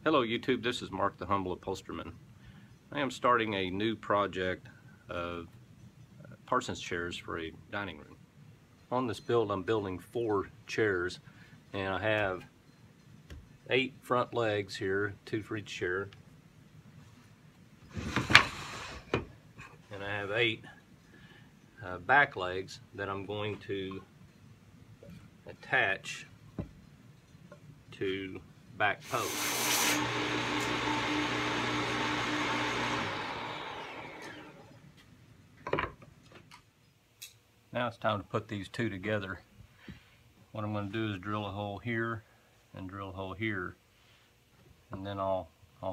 Hello YouTube, this is Mark the Humble Upholsterman. I am starting a new project of Parsons chairs for a dining room. On this build I'm building 4 chairs, and I have 8 front legs here, 2 for each chair. And I have 8 back legs that I'm going to attach to back post. Now it's time to put these 2 together. What I'm going to do is drill a hole here and drill a hole here, and then I'll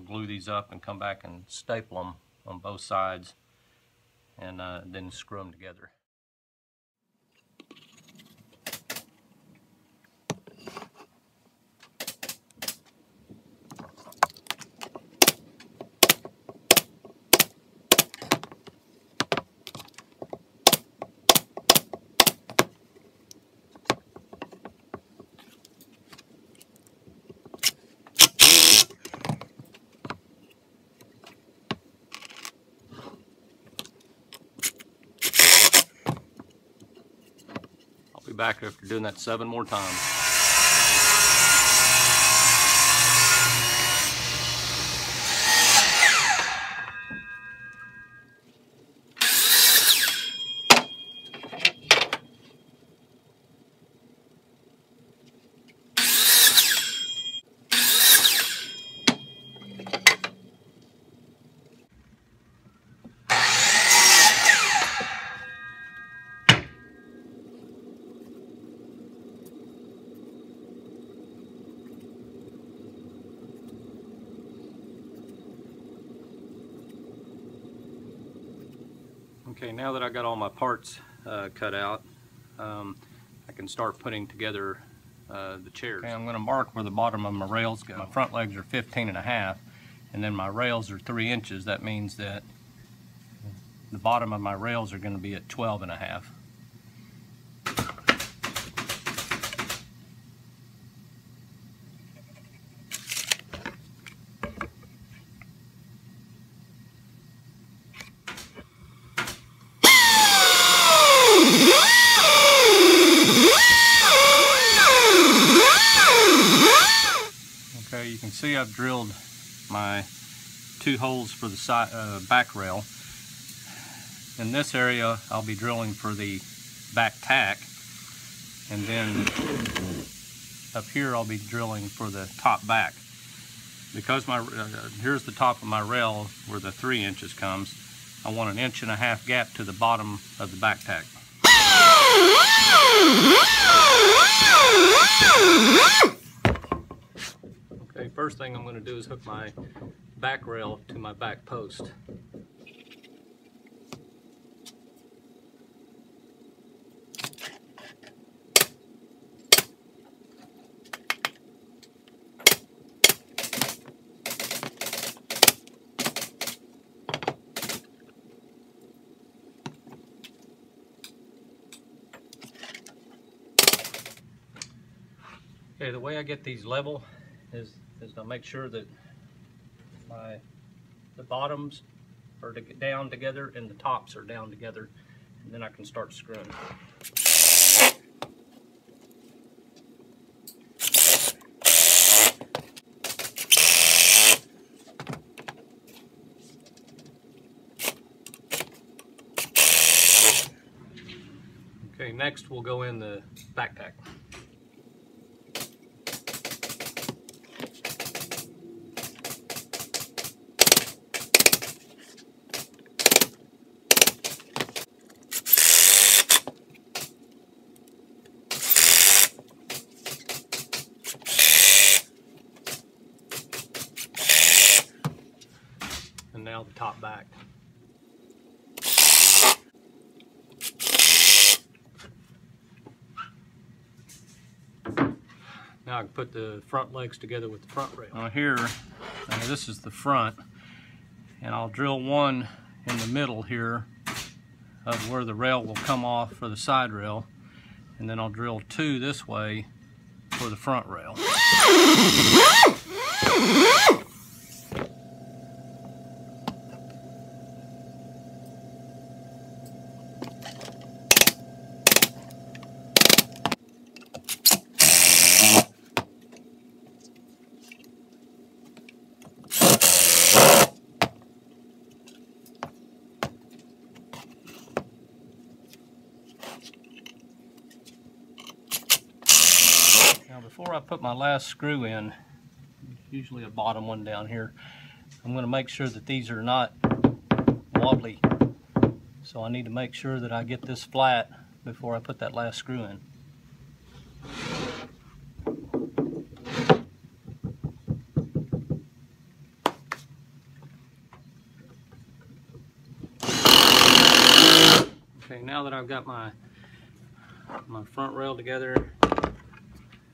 glue these up and come back and staple them on both sides, and then screw them together. I'll be back after doing that 7 more times. Okay, now that I got all my parts cut out, I can start putting together the chairs. Okay, I'm going to mark where the bottom of my rails go. My front legs are 15.5, and then my rails are 3 inches. That means that the bottom of my rails are going to be at 12.5. You can see I've drilled my 2 holes for the side, back rail. In this area I'll be drilling for the back tack, and then up here I'll be drilling for the top back. Because my here's the top of my rail where the 3 inches comes, I want 1.5 inch gap to the bottom of the back tack. Okay, first thing I'm going to do is hook my back rail to my back post. Okay, the way I get these level is to make sure that the bottoms are down together and the tops are down together, and then I can start screwing. Okay, next we'll go in the back tack. And now the top back. Now I can put the front legs together with the front rail. Now here, this is the front, and I'll drill one in the middle here of where the rail will come off for the side rail, and then I'll drill 2 this way for the front rail. Before I put my last screw in, usually a bottom one down here, I'm going to make sure that these are not wobbly. So I need to make sure that I get this flat before I put that last screw in. Okay, now that I've got my front rail together,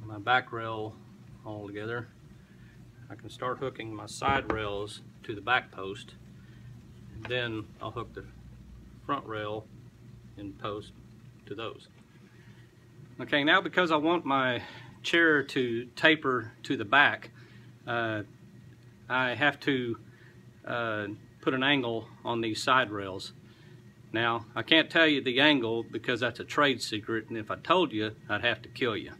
my back rail all together, I can start hooking my side rails to the back post, and then I'll hook the front rail in post to those. Okay, now because I want my chair to taper to the back, I have to put an angle on these side rails. Now, I can't tell you the angle because that's a trade secret, and if I told you, I'd have to kill you.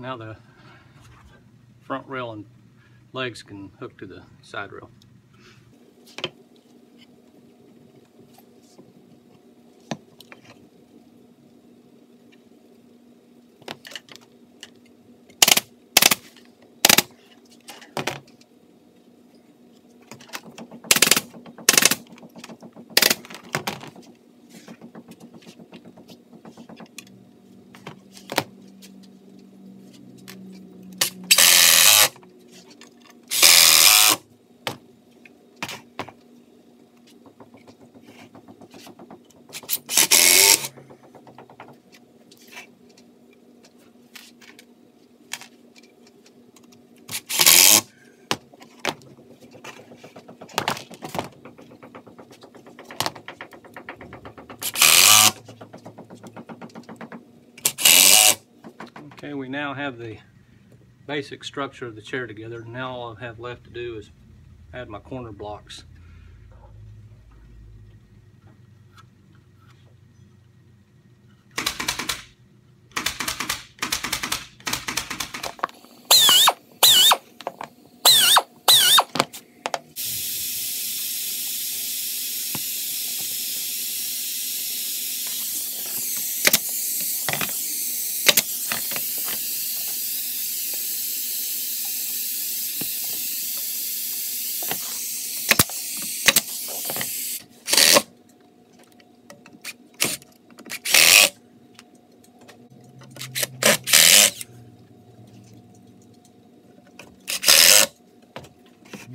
Now the front rail and legs can hook to the side rail. Okay, we now have the basic structure of the chair together. Now all I have left to do is add my corner blocks.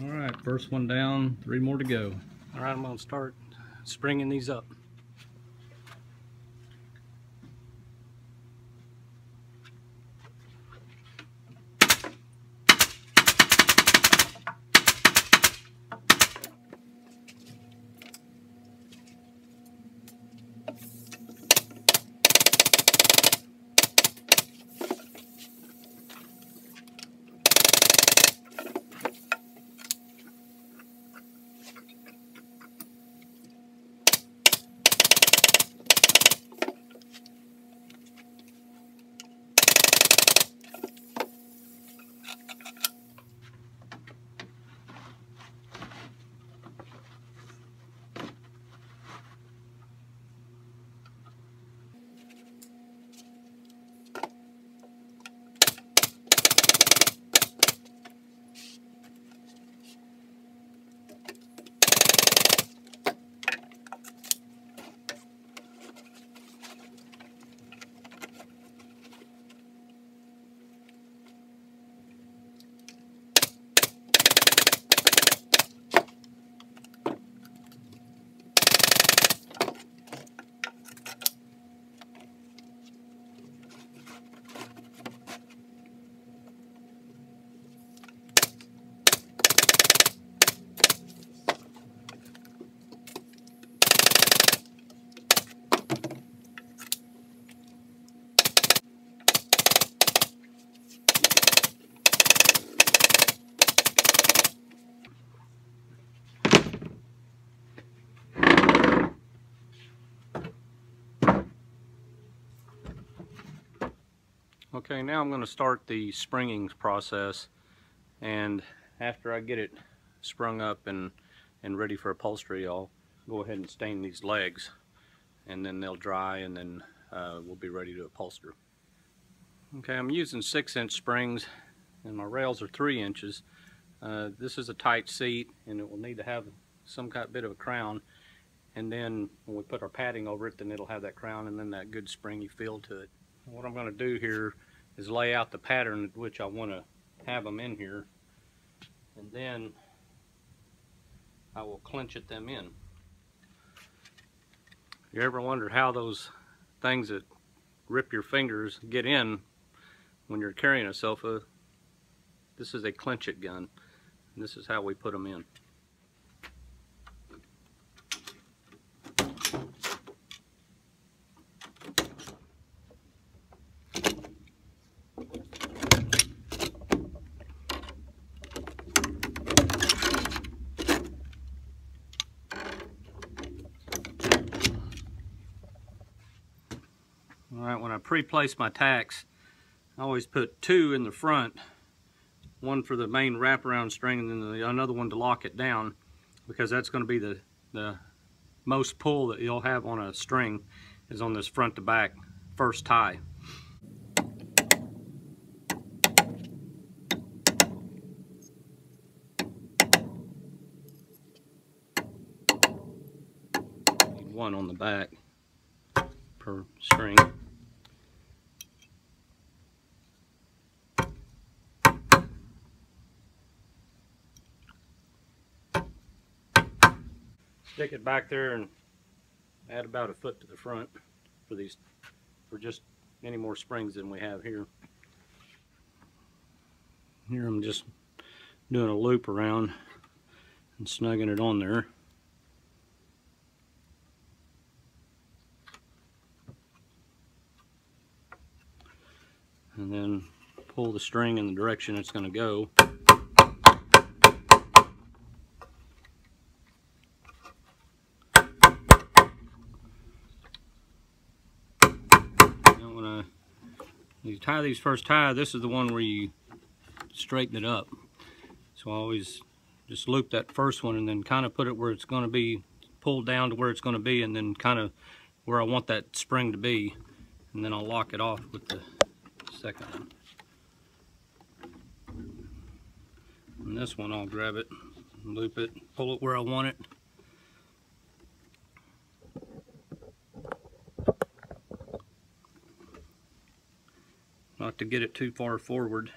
Alright, first one down, 3 more to go. Alright, I'm going to start springing these up. Okay, now I'm going to start the springing process, and after I get it sprung up and ready for upholstery, I'll go ahead and stain these legs, and then they'll dry, and then we'll be ready to upholster. Okay, I'm using 6-inch springs, and my rails are 3 inches. This is a tight seat, and it will need to have some kind of bit of a crown, and then when we put our padding over it, then it'll have that crown and then that good springy feel to it. What I'm going to do here is lay out the pattern at which I want to have them in here, and then I will clench them in. You ever wondered how those things that rip your fingers get in when you're carrying a sofa? This is a clench it gun, and this is how we put them in. Alright, when I pre-place my tacks, I always put 2 in the front, one for the main wraparound string and then another one to lock it down, because that's going to be the most pull that you'll have on a string is on this front to back first tie. Need 1 on the back per string. Stick it back there and add about a foot to the front for just any more springs than we have here. Here I'm just doing a loop around and snugging it on there. And then pull the string in the direction it's going to go. When you tie these first tie, this is the one where you straighten it up. So I always just loop that first one and then kind of put it where it's going to be, pulled down to where it's going to be, and then kind of where I want that spring to be, and then I'll lock it off with the second one. And this one I'll grab it, loop it, pull it where I want it. Not to get it too far forward.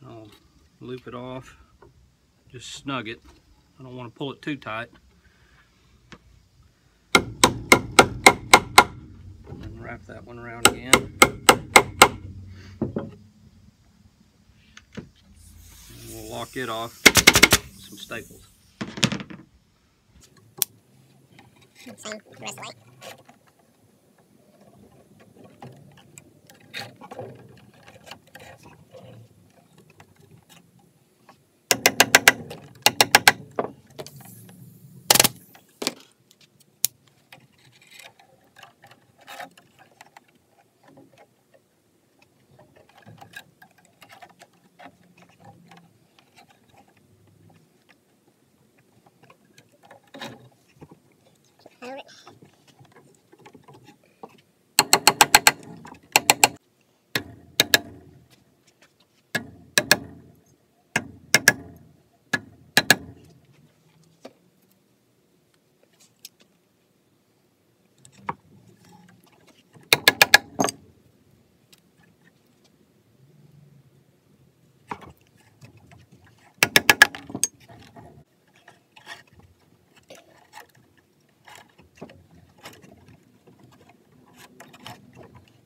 I'll loop it off, just snug it. I don't want to pull it too tight. And wrap that one around again. And we'll lock it off with some staples. Same wrist light. Hold it.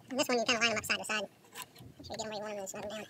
And this one you kind of line them up side to side. Make sure you get them where you want them and then snug them down.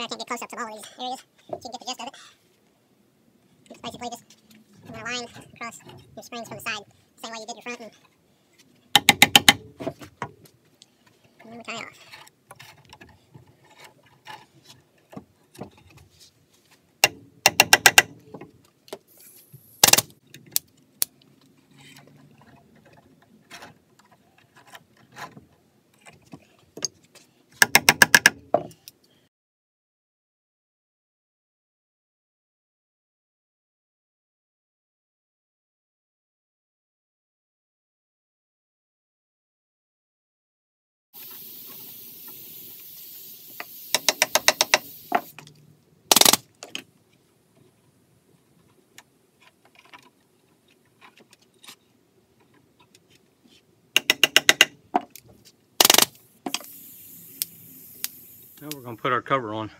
I can't get close-ups of all of these areas, so you can get the gist of it. It's basically just run a line across your springs from the side, same way you did your front, and then we tie it off. Now we're going to put our cover on.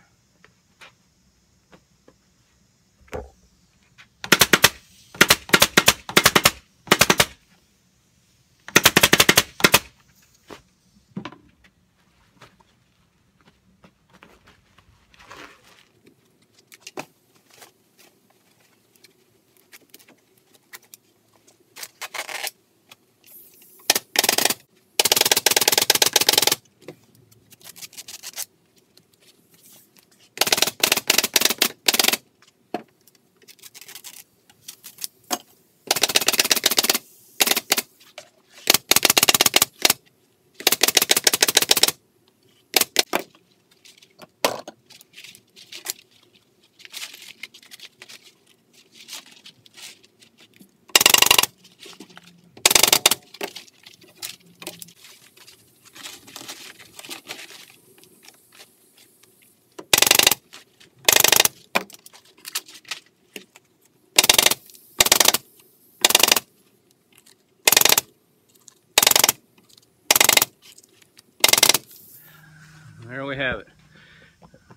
There we have it.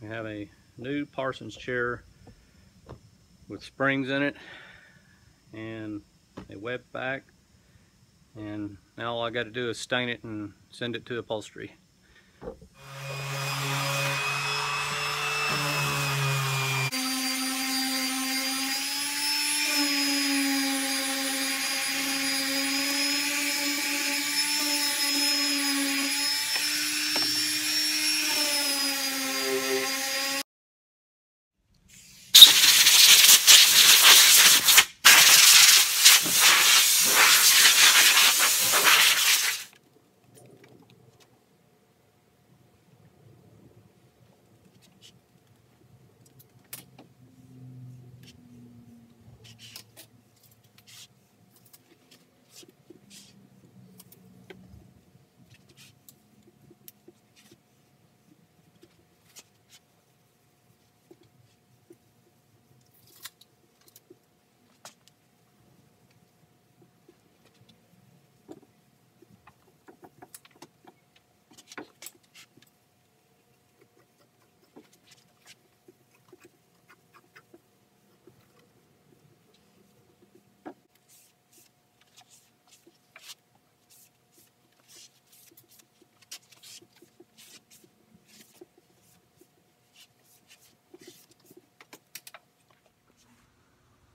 We have a new Parsons chair with springs in it and a web back, and now all I got to do is stain it and send it to Upholstery.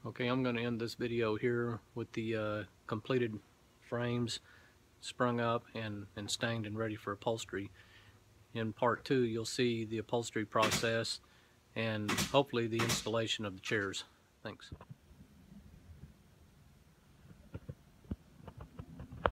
Okay, I'm going to end this video here with the completed frames sprung up and stained and ready for upholstery. In part 2, you'll see the upholstery process and hopefully the installation of the chairs. Thanks.